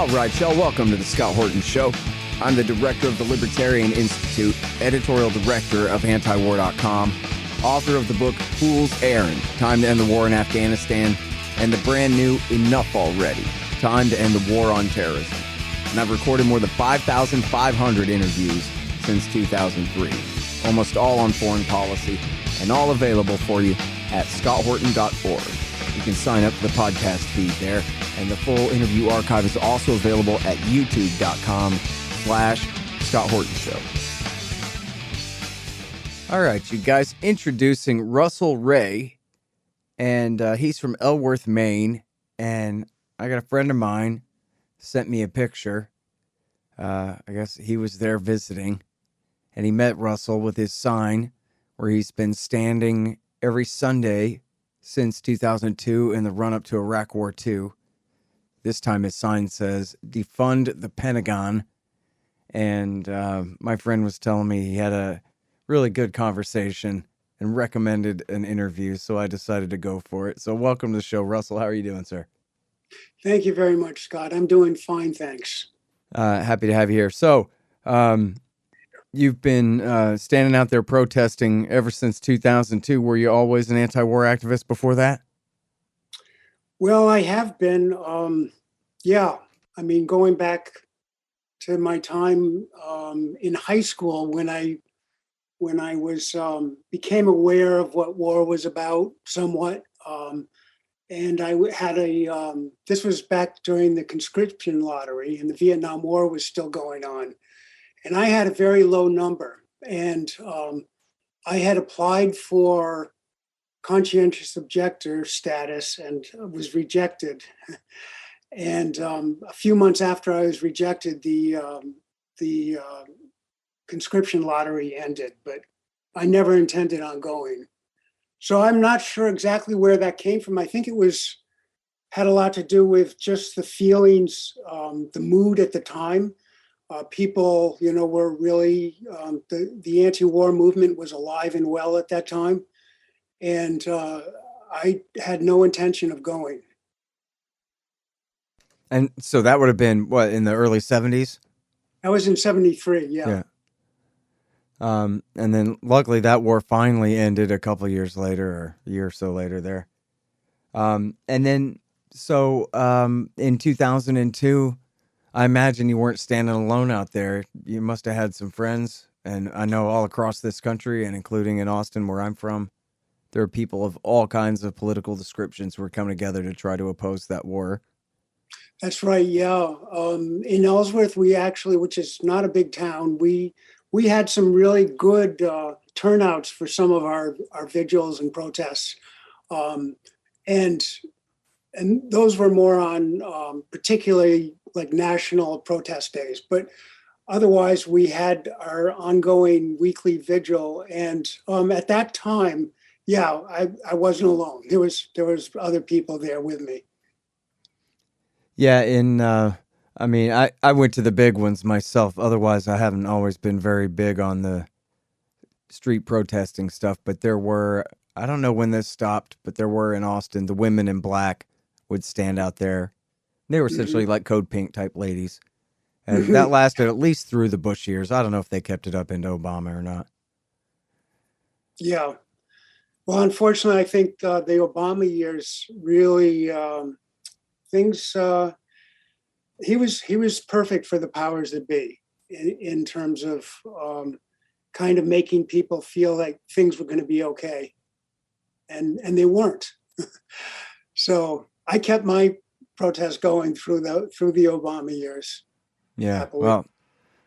All right, y'all, welcome to the Scott Horton Show. I'm the director of the Libertarian Institute, editorial director of Antiwar.com, author of the book Fool's Errand, Time to End the War in Afghanistan, and the brand new Enough Already, Time to End the War on Terrorism. And I've recorded more than 5,500 interviews since 2003, almost all on foreign policy, and all available for you at scotthorton.org. You can sign up for the podcast feed there, and the full interview archive is also available at youtube.com/Scott Horton Show. All right, you guys, introducing Russel Wray, and he's from Ellsworth, Maine, and I got a friend of mine sent me a picture. I guess he was there visiting, and he met Russell with his sign where he's been standing every Sunday since 2002 in the run-up to Iraq War II. This time his sign says, "Defund the Pentagon." And my friend was telling me he had a really good conversation and recommended an interview, so I decided to go for it. So welcome to the show, Russell. How are you doing, sir? Thank you very much, Scott. I'm doing fine, thanks. Happy to have you here. So you've been standing out there protesting ever since 2002. Were you always an anti-war activist before that? Well, I have been, going back to my time in high school when I was became aware of what war was about somewhat. And I had this was back during the conscription lottery, and the Vietnam War was still going on. And I had a very low number, and I had applied for conscientious objector status and was rejected. And a few months after I was rejected, the conscription lottery ended, but I never intended on going. So I'm not sure exactly where that came from. I think had a lot to do with just the feelings, the mood at the time. People, were really, the anti-war movement was alive and well at that time. And I had no intention of going. And so that would have been, what, in the early 70s? I was in 73, yeah. And then luckily that war finally ended a couple of years later, or a year or so later there. And then, so in 2002, I imagine you weren't standing alone out there. You must have had some friends. And I know all across this country, and including in Austin, where I'm from, there are people of all kinds of political descriptions who are coming together to try to oppose that war. That's right, yeah. In Ellsworth, we actually, which is not a big town, we had some really good turnouts for some of our vigils and protests. And those were more on particularly like national protest days. But otherwise, we had our ongoing weekly vigil. And at that time, I wasn't alone. There was other people there with me. Yeah, I went to the big ones myself. Otherwise, I haven't always been very big on the street protesting stuff. But there were, I don't know when this stopped, but there were in Austin, the women in black would stand out there. They were essentially like Code Pink type ladies. And that lasted at least through the Bush years. I don't know if they kept it up into Obama or not. Yeah. Well, unfortunately, I think the Obama years really... things he was perfect for the powers that be in terms of kind of making people feel like things were going to be okay, and they weren't. So I kept my protest going through the Obama years. Yeah, happily. Well,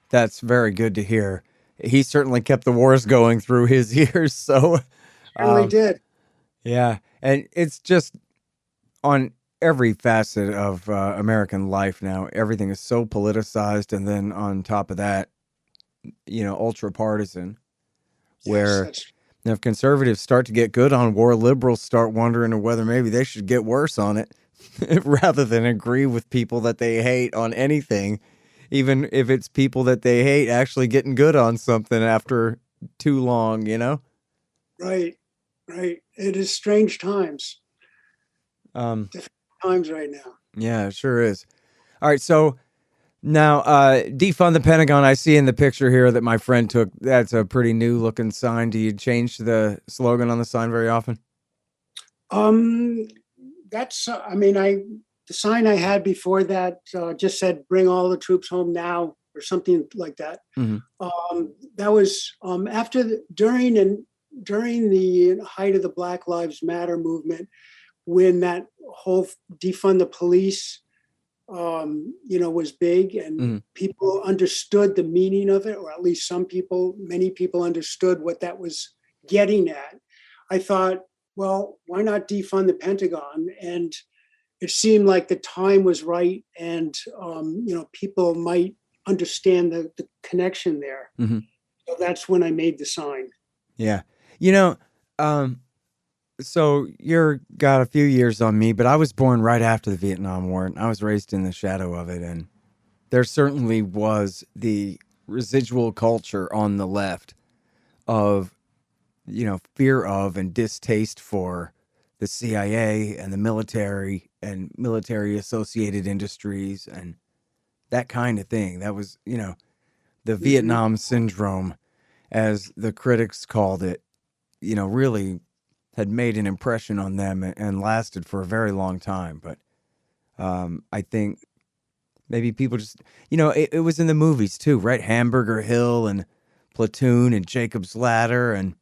that's very good to hear. He certainly kept the wars going through his years. So really did. Yeah, and it's just on every facet of American life now. Everything is so politicized, and then on top of that, ultra partisan. Where if conservatives start to get good on war, liberals start wondering whether maybe they should get worse on it, rather than agree with people that they hate on anything, even if it's people that they hate actually getting good on something after too long. Right. It is strange times. Different times right now. Yeah, it sure is. All right, so Now, defund the Pentagon. I see in the picture here that my friend took. That's a pretty new looking sign. Do you change the slogan on the sign very often? Um, that's, I mean, the sign I had before that just said, bring all the troops home now, or something like that. Hmm. That was after, during the height of the Black Lives Matter movement, when that whole defund the police, was big, and Hmm. people understood the meaning of it, or at least many people understood what that was getting at. I thought, well, why not defund the Pentagon? And it seemed like the time was right, and people might understand the connection there. Hmm. So that's when I made the sign. Yeah. You know, um, so you're got a few years on me, but I was born right after the Vietnam War, and I was raised in the shadow of it, and there certainly was the residual culture on the left of, fear of and distaste for the CIA and the military and military associated industries and that kind of thing. That was, the Mhm. Vietnam syndrome, as the critics called it, really had made an impression on them and lasted for a very long time. But I think maybe people just, it was in the movies too, right? Hamburger Hill and Platoon and Jacob's Ladder. And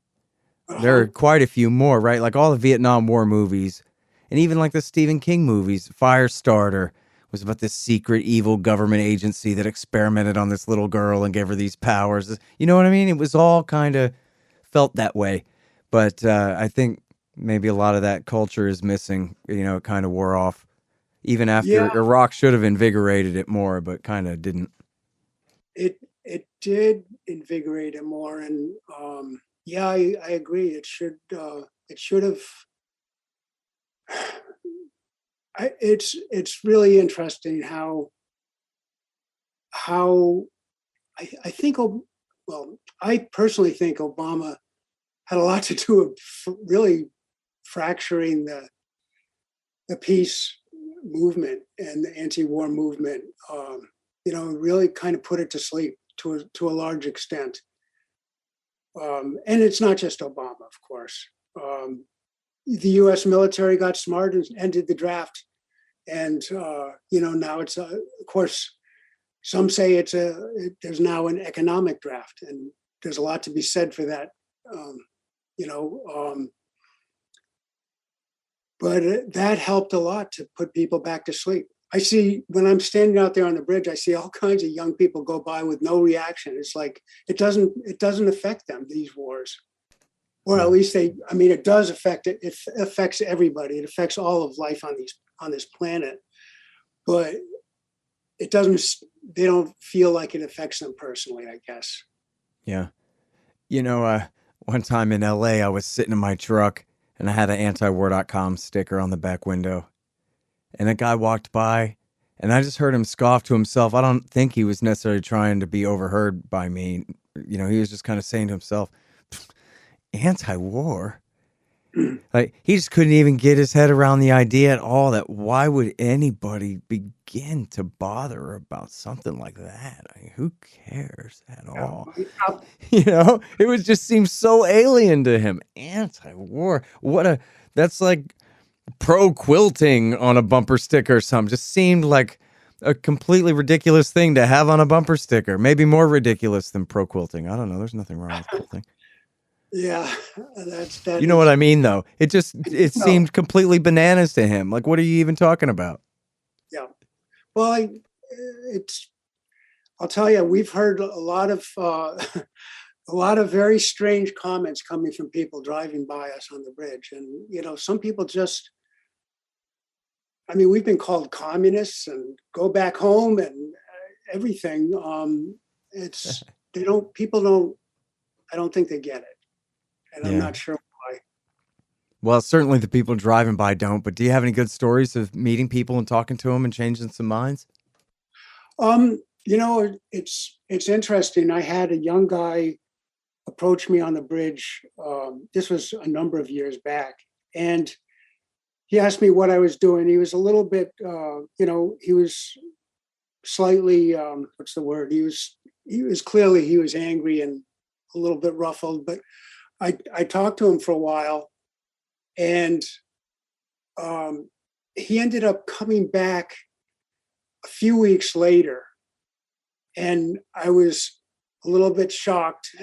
there are Uh-huh. quite a few more, right? Like all the Vietnam War movies, and even like the Stephen King movies. Firestarter was about this secret evil government agency that experimented on this little girl and gave her these powers. You know what I mean? It was all kind of felt that way. But I think maybe a lot of that culture is missing. It kind of wore off. Even Yeah, after Iraq should have invigorated it more, but kind of didn't. it did invigorate it more, and yeah, I agree. It should have. It's really interesting how I think, well, I personally think Obama had a lot to do with really fracturing the peace movement and the anti-war movement. Really kind of put it to sleep to a large extent. And it's not just Obama, of course. The U.S. military got smart and ended the draft, and now it's of course, some say there's now an economic draft, and there's a lot to be said for that. Um, you know, um, but that helped a lot to put people back to sleep. I see when I'm standing out there on the bridge, I see all kinds of young people go by with no reaction. It's like it doesn't affect them, these wars, or at Yeah. least I mean, it does affect it. It affects everybody. It affects all of life on this planet, but it doesn't. They don't feel like it affects them personally, I guess. Yeah. You know, one time in LA, I was sitting in my truck and I had an antiwar.com sticker on the back window. And a guy walked by and I just heard him scoff to himself. I don't think he was necessarily trying to be overheard by me. He was just kind of saying to himself, anti war? Like, he just couldn't even get his head around the idea at all that why would anybody begin to bother about something like that? I mean, who cares at Yeah. all? It would just seem so alien to him. Anti-war. That's like pro quilting on a bumper sticker or something. Just seemed like a completely ridiculous thing to have on a bumper sticker. Maybe more ridiculous than pro quilting. I don't know. There's nothing wrong with quilting. Yeah, that You know what is I mean, though? It no, seemed completely bananas to him. Like, what are you even talking about? yeah. Well, it's I'll tell you, we've heard a lot of a lot of very strange comments coming from people driving by us on the bridge, and some people just. I mean, we've been called communists and go back home and everything. It's they don't people don't. I don't think they get it, and I'm Yeah. not sure why. Well, certainly the people driving by don't, but do you have any good stories of meeting people and talking to them and changing some minds? It's interesting. I had a young guy approach me on the bridge. This was a number of years back, and he asked me what I was doing. He was a little bit, he was slightly, what's the word? He was angry and a little bit ruffled, but I talked to him for a while, and um, he ended up coming back a few weeks later, and I was a little bit shocked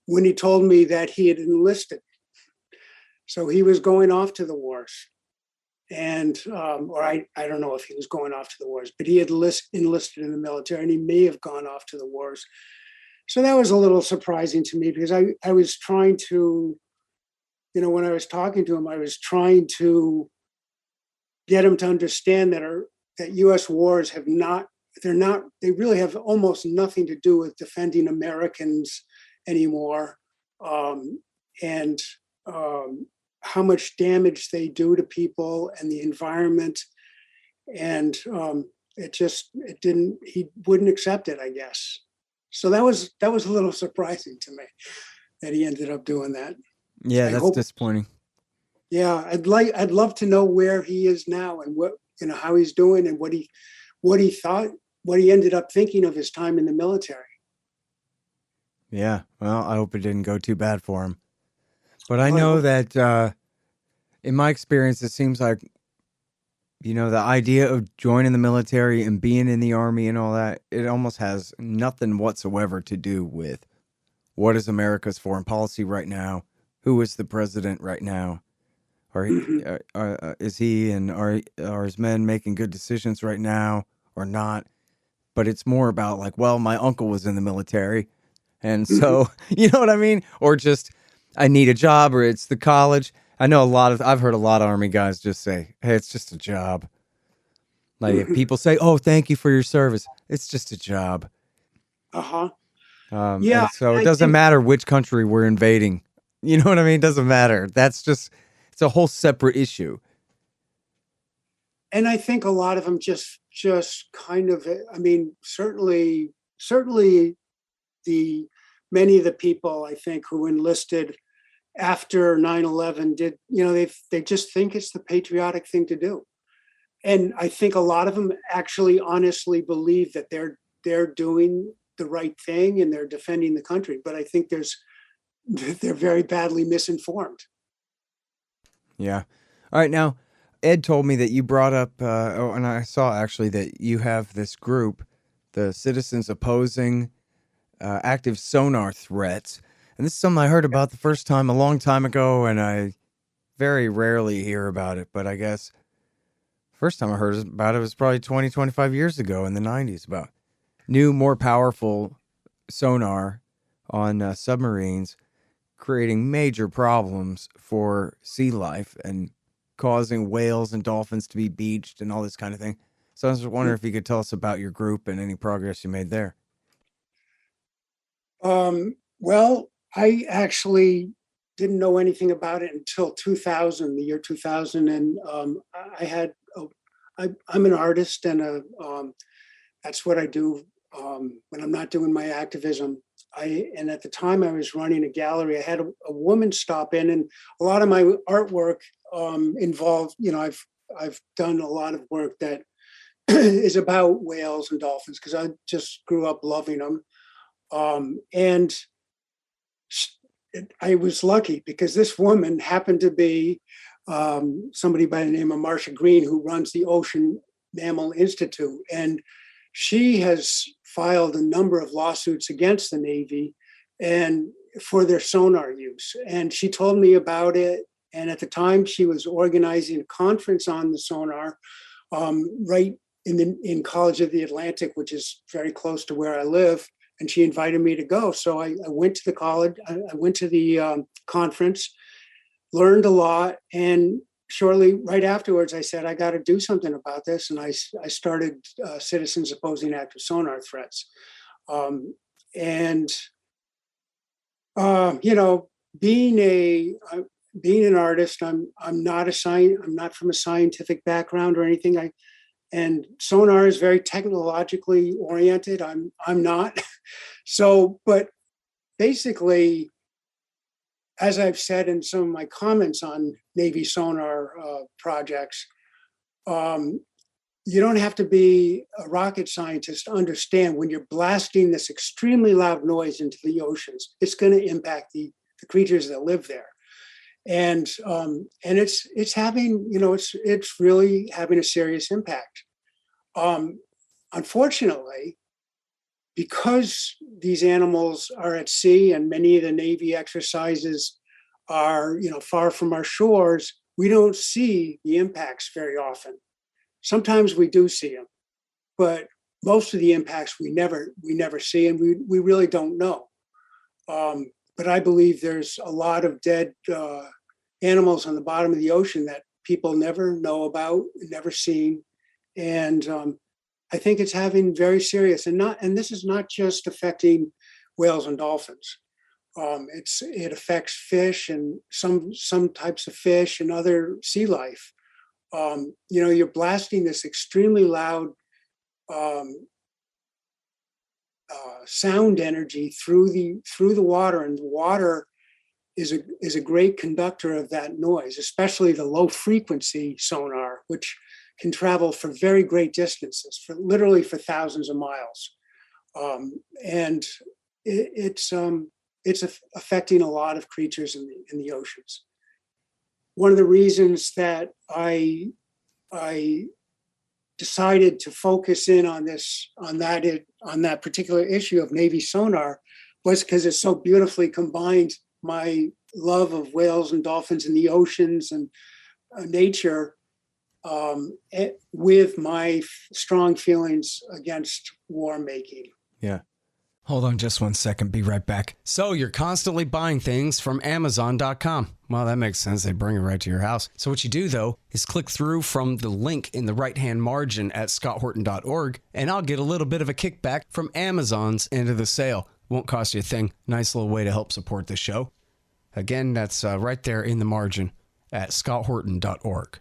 when he told me that he had enlisted. So he was going off to the wars, and or I don't know if he was going off to the wars, but he had enlisted in the military, and he may have gone off to the wars. So that was a little surprising to me, because I was trying to, when I was talking to him, I was trying to get him to understand that U.S. wars they really have almost nothing to do with defending Americans anymore, and how much damage they do to people and the environment. And he wouldn't accept it, I guess. So that was a little surprising to me that he ended up doing that. Yeah, I that's hope, disappointing. yeah, I'd love to know where he is now, and how he's doing, and what he thought, what he ended up thinking of his time in the military. Yeah, well, I hope it didn't go too bad for him. But I Well, I know hope. that in my experience, it seems like, the idea of joining the military and being in the army and all that, it almost has nothing whatsoever to do with what is America's foreign policy right now, who is the president right now, or Mhm. is he and are his men making good decisions right now or not? But it's more about like, well, my uncle was in the military, and Mhm. so you know what I mean, or just I need a job, or it's the college. I've heard a lot of army guys just say, "Hey, it's just a job." Like if Mhm. people say, "Oh, thank you for your service," it's just a job. Uh-huh. Yeah, And so it I doesn't think, matter which country we're invading. You know what I mean? It doesn't matter. It's a whole separate issue. and I think a lot of them just kind of, I mean, certainly the many of the people, I think, who enlisted after 9/11 did, they just think it's the patriotic thing to do. And I think a lot of them actually honestly believe that they're doing the right thing and they're defending the country. But I think they're very badly misinformed. Yeah. All right. Now, Ed told me that you brought up, and I saw actually that you have this group, the Citizens Opposing Active Sonar Threats. And this is something I heard about the first time a long time ago, and I very rarely hear about it. But I guess first time I heard about it was probably 20, 25 years ago in the 90s about new, more powerful sonar on submarines creating major problems for sea life and causing whales and dolphins to be beached and all this kind of thing. So I was just wondering if you could tell us about your group and any progress you made there. Well, I actually didn't know anything about it until 2000, the year 2000. And I had, I'm an artist, and that's what I do when I'm not doing my activism. And at the time I was running a gallery, I had a woman stop in, and a lot of my artwork involved, I've done a lot of work that is about whales and dolphins, because I just grew up loving them. And I was lucky because this woman happened to be somebody by the name of Marcia Green, who runs the Ocean Mammal Institute. And she has filed a number of lawsuits against the Navy and for their sonar use. And she told me about it. And at the time, she was organizing a conference on the sonar right in College of the Atlantic, which is very close to where I live. And she invited me to go. So I went to the college, I went to the conference, learned a lot. And shortly, right afterwards, I said, I got to do something about this. And I started Citizens Opposing Active Sonar Threats. And, you know, being a, being an artist, I'm not from a scientific background or anything. And sonar is very technologically oriented. I'm not. So, but basically, as I've said in some of my comments on Navy sonar projects, um, you don't have to be a rocket scientist to understand when you're blasting this extremely loud noise into the oceans, it's going to impact the creatures that live there. And it's having, it's really having a serious impact. Unfortunately, because these animals are at sea and many of the Navy exercises are, far from our shores, we don't see the impacts very often. Sometimes we do see them, but most of the impacts we never see, and we really don't know. But I believe there's a lot of dead animals on the bottom of the ocean that people never know about, never seen, and I think it's having very serious and this is not just affecting whales and dolphins. It affects fish and some types of fish and other sea life. You're blasting this extremely loud sound energy through the water, and the water is a great conductor of that noise, especially the low frequency sonar, which can travel for very great distances, literally for thousands of miles, and it's affecting a lot of creatures in the oceans. One of the reasons that I decided to focus in on that particular issue of Navy sonar was because it so beautifully combined my love of whales and dolphins in the oceans and nature with my strong feelings against war making. Yeah. Hold on just 1 second. Be right back. So you're constantly buying things from Amazon.com. Well, that makes sense. They bring it right to your house. So what you do, though, is click through from the link in the right-hand margin at scotthorton.org, and I'll get a little bit of a kickback from Amazon's end of the sale. Won't cost you a thing. Nice little way to help support the show. Again, that's right there in the margin at scotthorton.org.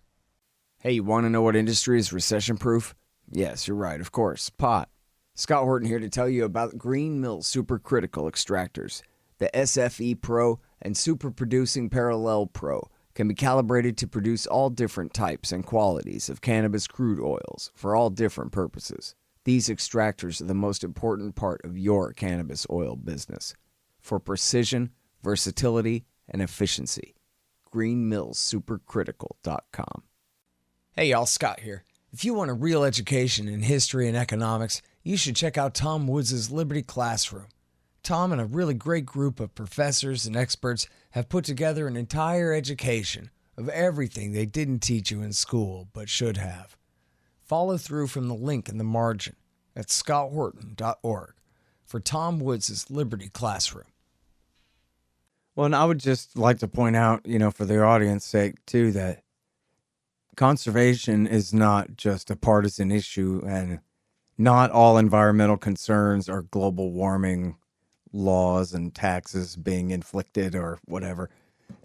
Hey, you want to know what industry is recession-proof? Yes, you're right, of course, pot. Scott Horton here to tell you about Green Mill Supercritical Extractors. The SFE Pro and Super Producing Parallel Pro can be calibrated to produce all different types and qualities of cannabis crude oils for all different purposes. These extractors are the most important part of your cannabis oil business. For precision, versatility, and efficiency, greenmillsupercritical.com. Hey y'all, Scott here. If you want a real education in history and economics, you should check out Tom Woods' Liberty Classroom. Tom and a really great group of professors and experts have put together an entire education of everything they didn't teach you in school but should have. Follow through from the link in the margin at scotthorton.org for Tom Woods' Liberty Classroom. Well, and I would just like to point out, for the audience's sake, too, that conservation is not just a partisan issue, and not all environmental concerns are global warming laws and taxes being inflicted or whatever.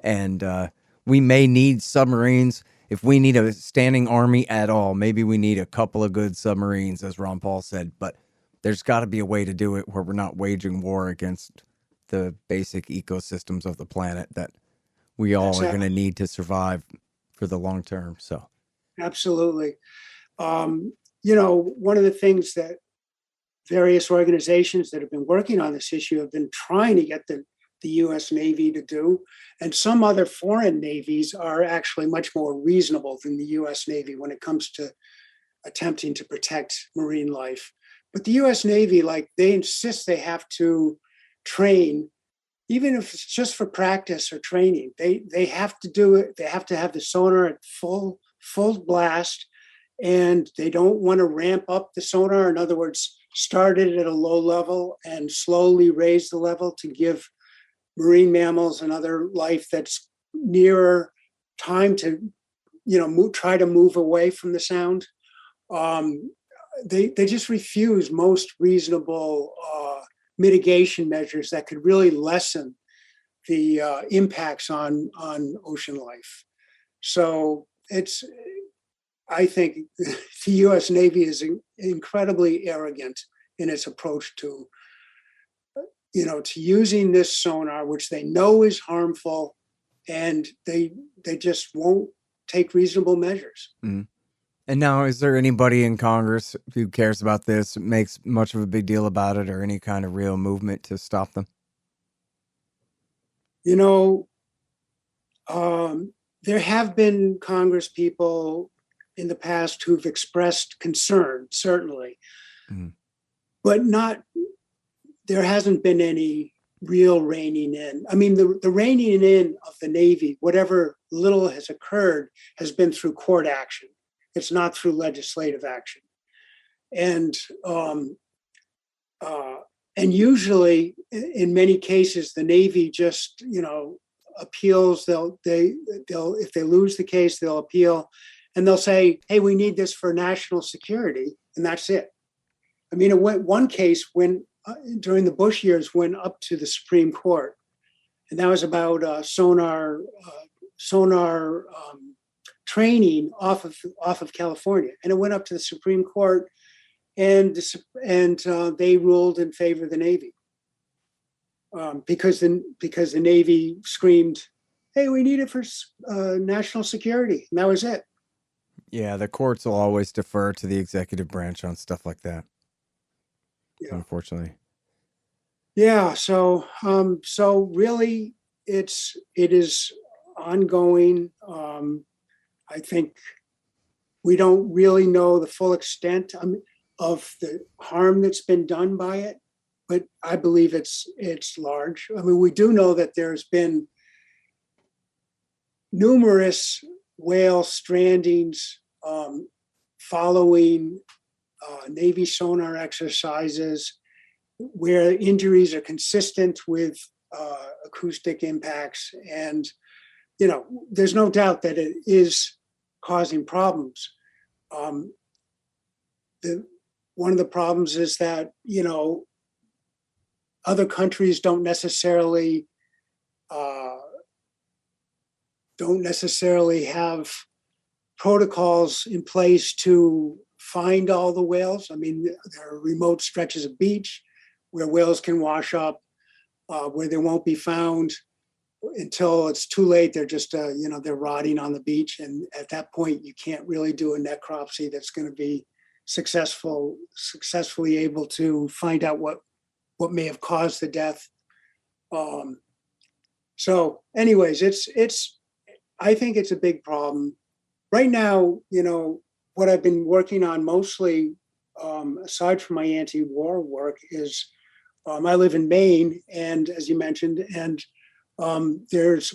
And we may need submarines. If we need a standing army at all, maybe we need a couple of good submarines, as Ron Paul said. But there's got to be a way to do it where we're not waging war against the basic ecosystems of the planet that we all are going to need to survive for the long term. So, absolutely. One of the things that various organizations that have been working on this issue have been trying to get the U.S. Navy to do, and some other foreign navies are actually much more reasonable than the U.S. Navy when it comes to attempting to protect marine life. But the U.S. Navy, they insist they have to train, even if it's just for practice or training. They have to do it. They have to have the sonar at full blast, and they don't want to ramp up the sonar. In other words, start it at a low level and slowly raise the level to give marine mammals and other life that's nearer time to, try to move away from the sound. They just refuse most reasonable mitigation measures that could really lessen the impacts on ocean life. So I think the U.S. Navy is incredibly arrogant in its approach to using this sonar, which they know is harmful, and they just won't take reasonable measures. Mm. And now, is there anybody in Congress who cares about this, makes much of a big deal about it, or any kind of real movement to stop them? You know, there have been Congress people in the past who've expressed concern, certainly, but there hasn't been any real reining in. I mean, the reining in of the Navy, whatever little has occurred, has been through court action. It's not through legislative action. And usually, in many cases, the Navy just, appeals. They'll if they lose the case, they'll appeal, and they'll say, "Hey, we need this for national security," and that's it. I mean, one case during the Bush years went up to the Supreme Court, and that was about sonar training off of California, and it went up to the Supreme Court, and they ruled in favor of the Navy because the Navy screamed, "Hey, we need it for national security," and that was it. Yeah, the courts will always defer to the executive branch on stuff like that. Yeah. Unfortunately. Yeah. So really, it is ongoing. I think we don't really know the full extent of the harm that's been done by it, but I believe it's large. I mean, we do know that there's been numerous whale strandings following Navy sonar exercises where injuries are consistent with acoustic impacts. And, there's no doubt that it is causing problems. One of the problems is that, other countries don't necessarily have protocols in place to find all the whales. I mean, there are remote stretches of beach where whales can wash up, where they won't be found until it's too late. They're just, they're rotting on the beach. And at that point, you can't really do a necropsy that's going to be successfully able to find out what may have caused the death. So anyways, I think it's a big problem. Right now, what I've been working on mostly, aside from my anti-war work, is I live in Maine, and as you mentioned, and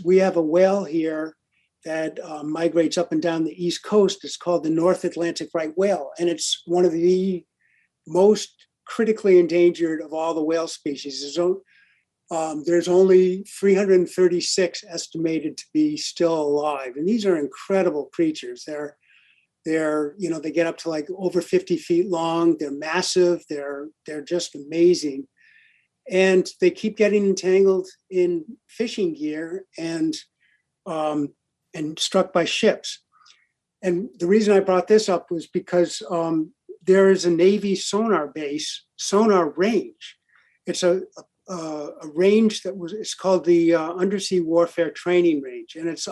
we have a whale here that migrates up and down the East Coast. It's called the North Atlantic right whale, and it's one of the most critically endangered of all the whale species. There's only 336 estimated to be still alive, and these are incredible creatures. They get up to like over 50 feet long. They're massive. They're just amazing. And they keep getting entangled in fishing gear and struck by ships. And the reason I brought this up was because there is a Navy sonar range. It's a range it's called the Undersea Warfare Training Range, and it's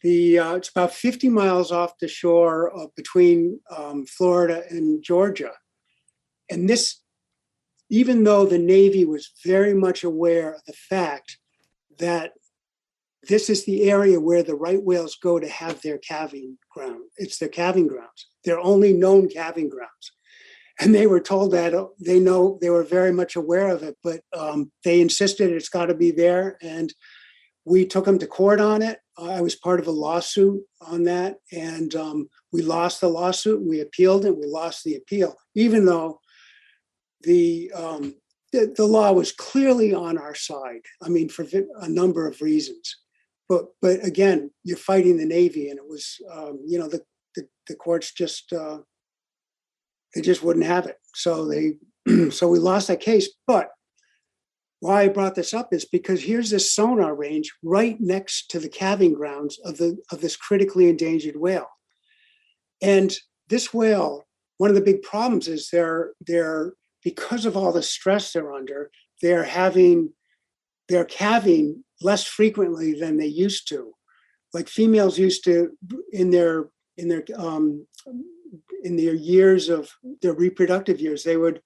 it's about 50 miles off the shore between Florida and Georgia. And this, even though the Navy was very much aware of the fact that this is the area where the right whales go to have their calving ground. It's their calving grounds, their only known calving grounds. And they were told that they were very much aware of it, but they insisted it's got to be there. And we took them to court on it. I was part of a lawsuit on that. And we lost the lawsuit. We appealed it. We lost the appeal, even though the law was clearly on our side. I mean, for a number of reasons. But again, you're fighting the Navy, and it was, the courts just, they just wouldn't have it. So we lost that case. But why I brought this up is because here's this sonar range right next to the calving grounds of this critically endangered whale. And this whale, one of the big problems is they're because of all the stress they're under, they're calving less frequently than they used to. Like females used to, in their in their years of their reproductive years, they would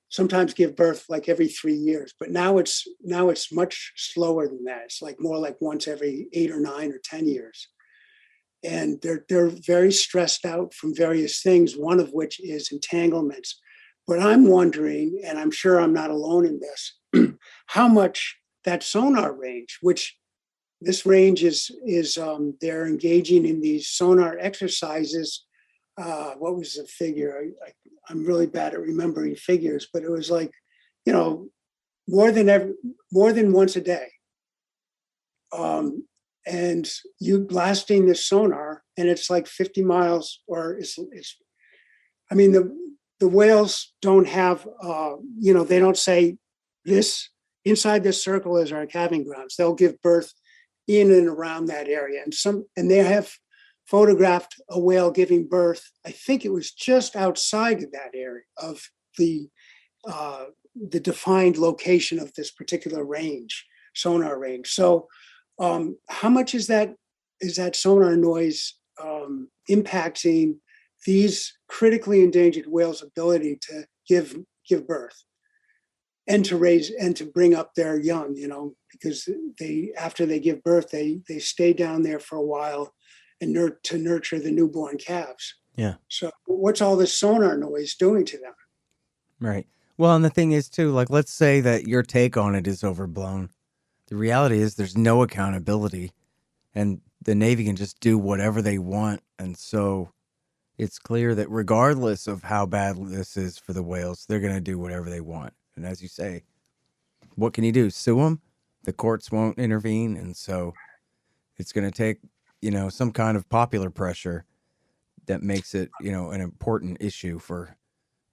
sometimes give birth like every 3 years, but now it's much slower than that. It's like more like once every 8 or 9 or 10 years. And they're very stressed out from various things, one of which is entanglements. But I'm wondering, and I'm sure I'm not alone in this, how much that sonar range, which this range is they're engaging in these sonar exercises. What was the figure? I'm really bad at remembering figures, but it was like, more than once a day. And you blasting this sonar, and it's like 50 miles, or I mean, the whales don't have, they don't say this inside this circle is our calving grounds. They'll give birth in and around that area, and they have photographed a whale giving birth. I think it was just outside of that area of the defined location of this particular range, sonar range. So, how much is that sonar noise impacting these critically endangered whales' ability to give birth and to raise and to bring up their young? Because after they give birth, they stay down there for a while and to nurture the newborn calves. Yeah. So what's all this sonar noise doing to them? Right. Well, and the thing is too, like, let's say that your take on it is overblown. The reality is there's no accountability, and the Navy can just do whatever they want. And so it's clear that regardless of how bad this is for the whales, they're going to do whatever they want. And as you say, what can you do? Sue them? The courts won't intervene. And so it's going to take, some kind of popular pressure that makes it, an important issue for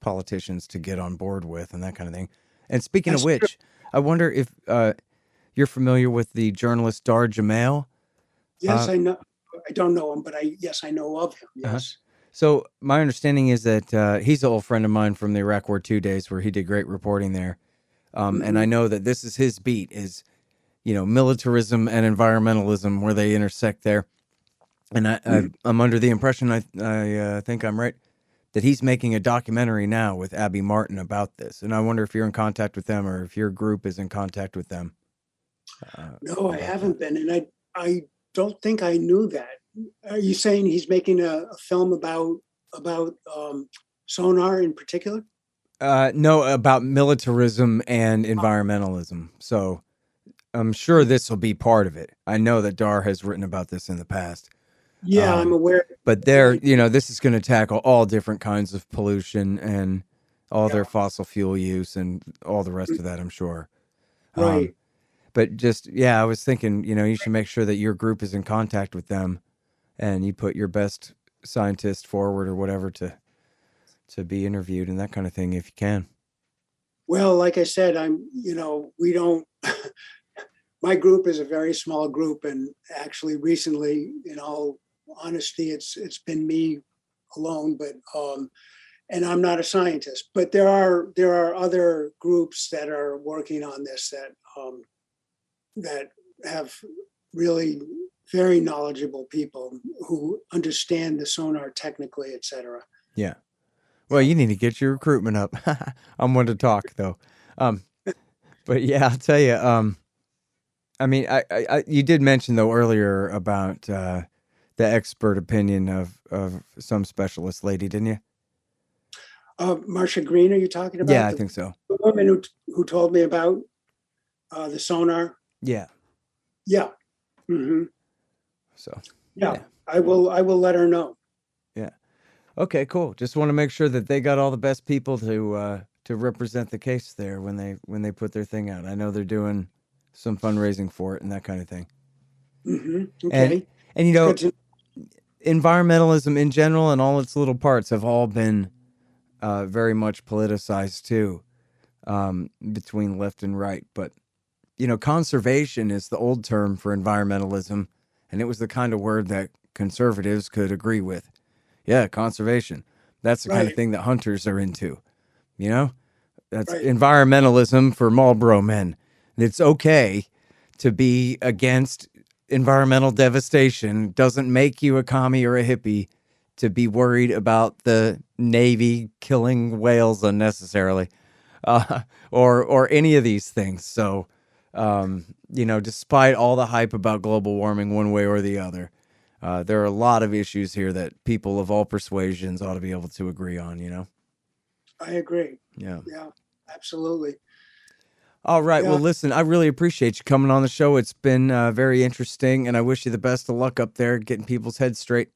politicians to get on board with and that kind of thing. And speaking of which, I wonder if you're familiar with the journalist Dar Jamel. Yes, I know. I don't know him, but I know of him. Yes. So my understanding is that he's an old friend of mine from the Iraq War II days, where he did great reporting there. And I know that this is his beat, is, militarism and environmentalism, where they intersect there. And I'm under the impression, I think I'm right, that he's making a documentary now with Abby Martin about this. And I wonder if you're in contact with them, or if your group is in contact with them. No, I haven't been. And I don't think I knew that. Are you saying he's making a film about sonar in particular? No, about militarism and environmentalism. So I'm sure this will be part of it. I know that Dar has written about this in the past. Yeah, I'm aware. But this is going to tackle all different kinds of pollution and all their fossil fuel use and all the rest of that, I'm sure. Right. But just, I was thinking, you should make sure that your group is in contact with them, and you put your best scientist forward or whatever to be interviewed and that kind of thing, if you can. Well, like I said, we don't, my group is a very small group, and actually recently, in all honesty, it's been me alone, but, and I'm not a scientist, but there are other groups that are working on this that have really very knowledgeable people who understand the sonar technically, et cetera. Yeah. Well, you need to get your recruitment up. I'm one to talk, though. But yeah, I'll tell you. I mean, I you did mention though earlier about the expert opinion of some specialist lady, didn't you? Marcia Green, are you talking about? Yeah, I think so. The woman who told me about the sonar. Yeah. Yeah. Mm-hmm. So. Yeah, I will let her know. Yeah. Okay, cool. Just want to make sure that they got all the best people to represent the case there when they put their thing out. I know they're doing some fundraising for it and that kind of thing. Mm-hmm. Okay. And environmentalism in general and all its little parts have all been very much politicized too, between left and right. But conservation is the old term for environmentalism, and it was the kind of word that conservatives could agree with. Yeah, conservation. That's the kind of thing that hunters are into. That's environmentalism for Marlboro men. It's okay to be against environmental devastation. Doesn't make you a commie or a hippie. to be worried about the Navy killing whales unnecessarily, or any of these things. So, despite all the hype about global warming one way or the other, there are a lot of issues here that people of all persuasions ought to be able to agree on, I agree. Yeah. Yeah, absolutely. All right. Yeah. Well, listen, I really appreciate you coming on the show. It's been very interesting, and I wish you the best of luck up there getting people's heads straight.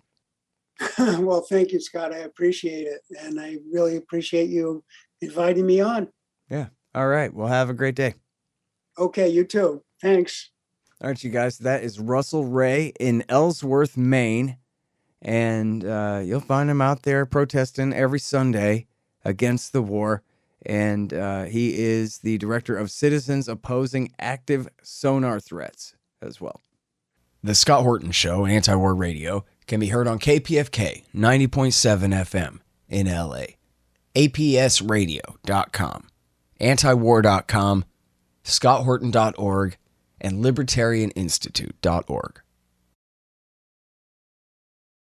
Well, thank you, Scott. I appreciate it. And I really appreciate you inviting me on. Yeah. All right. Well, have a great day. Okay, you too. Thanks. All right, you guys. That is Russel Wray in Ellsworth, Maine. And you'll find him out there protesting every Sunday against the war. And he is the director of Citizens Opposing Active Sonar Threats as well. The Scott Horton Show, Anti-War Radio, can be heard on KPFK 90.7 FM in LA, APSradio.com, antiwar.com, scotthorton.org, and libertarianinstitute.org.